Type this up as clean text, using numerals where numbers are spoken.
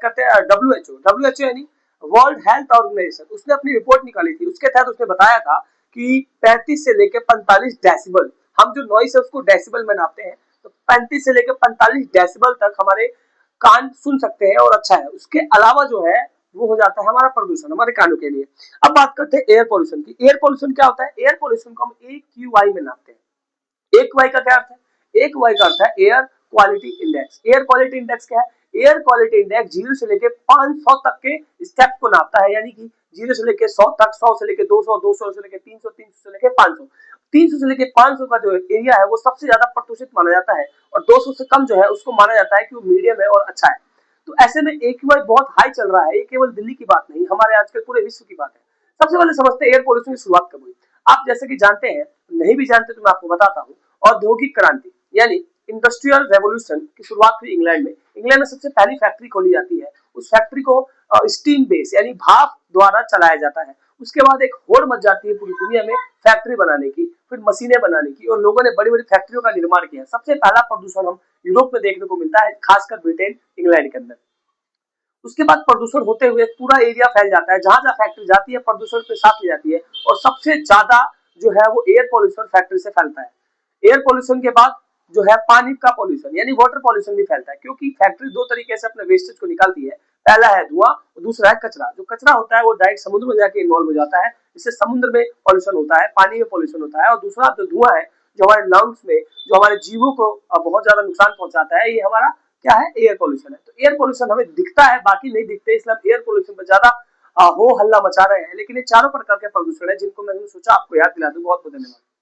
करते हैं डब्ल्यूएचओ यानी वर्ल्ड हेल्थ ऑर्गेनाइजेशन, उसने अपनी रिपोर्ट निकाली थी। उसके तहत उसने बताया था कि 35 से लेकर 45 डेसिबल, हम जो नॉइस है उसको डेसिबल में नापते हैं, तो 35 से लेकर 45 डेसिबल तक हमारे कान सुन सकते हैं और अच्छा है। उसके अलावा जो है वो हो जाता है हमारा प्रदूषण हमारे कानों के लिए। अब बात करते हैं एयर पोल्यूशन की। एयर पोल्यूशन क्या होता है? एयर पोल्यूशन को हम AQI में नापते हैं। AQI का क्या अर्थ है? AQI का अर्थ है air quality index. Air quality index क्या है? एयर क्वालिटी इंडेक्स 0 से लेकर 500 तक के स्टेप को नापता है, यानी कि 0 से लेकर 100 तक, 100 से लेकर 200, 200 से लेकर 300, 300 से लेकर 500। 300 से लेकर 500 का जो एरिया है वो सबसे ज्यादा प्रदूषित माना जाता है, और 200 से कम जो है उसको माना जाता है कि वो मीडियम है और अच्छा है। तो ऐसे में AQI बहुत हाई चल रहा है। ये केवल दिल्ली की बात नहीं, हमारे आज के पूरे विश्व की बात है। सबसे पहले समझते हैं एयर पोल्यूशन की शुरुआत कब हुई। आप जैसे कि जानते हैं, नहीं भी जानते तो मैं आपको बताता हूँ। औद्योगिक क्रांति यानी इंडस्ट्रियल रेवोल्यूशन की शुरुआत हुई इंग्लैंड में। इंग्लैंड में सबसे पहली फैक्ट्री खोली जाती है। उस फैक्ट्री को स्टीम बेस यानी भाप द्वारा चलाया जाता है। उसके बाद एक होड़ मच जाती है पूरी दुनिया में फैक्ट्री बनाने की, फिर मशीनें बनाने की, और लोगों ने बड़ी बड़ी फैक्ट्रियों का निर्माण किया। सबसे पहला प्रदूषण हम यूरोप में देखने को मिलता है, खासकर ब्रिटेन, इंग्लैंड के अंदर। उसके बाद प्रदूषण होते हुए पूरा एरिया फैल जाता है। जहां जहां फैक्ट्री जाती है प्रदूषण के साथ ले जाती है, और सबसे ज्यादा जो है वो एयर पॉल्यूशन फैक्ट्री से फैलता है। एयर पॉल्यूशन के बाद जो है पानी का पॉल्यूशन यानी वाटर पॉल्यूशन भी फैलता है, क्योंकि फैक्ट्री दो तरीके से अपने वेस्टेज को निकालती है। पहला है धुआं और दूसरा है कचरा। जो कचरा होता है वो डायरेक्ट समुद्र में जाके इन्वॉल्व हो जाता है, इससे समुद्र में पॉल्यूशन होता है, पानी में पॉल्यूशन होता है। और दूसरा जो धुआं है, जो हमारे लंग्स में, जो हमारे जीवों को बहुत ज्यादा नुकसान पहुंचाता है, ये हमारा क्या है? एयर पोल्यूशन है। तो एयर पोल्यूशन हमें दिखता है, बाकी नहीं दिखते, इसलिए हम एयर पोल्यूशन पर ज्यादा हो हल्ला मचा रहे हैं। लेकिन ये चारों प्रकार के प्रदूषण है जिनको मैंने सोचा आपको याद दिला दूं। बहुत बहुत धन्यवाद।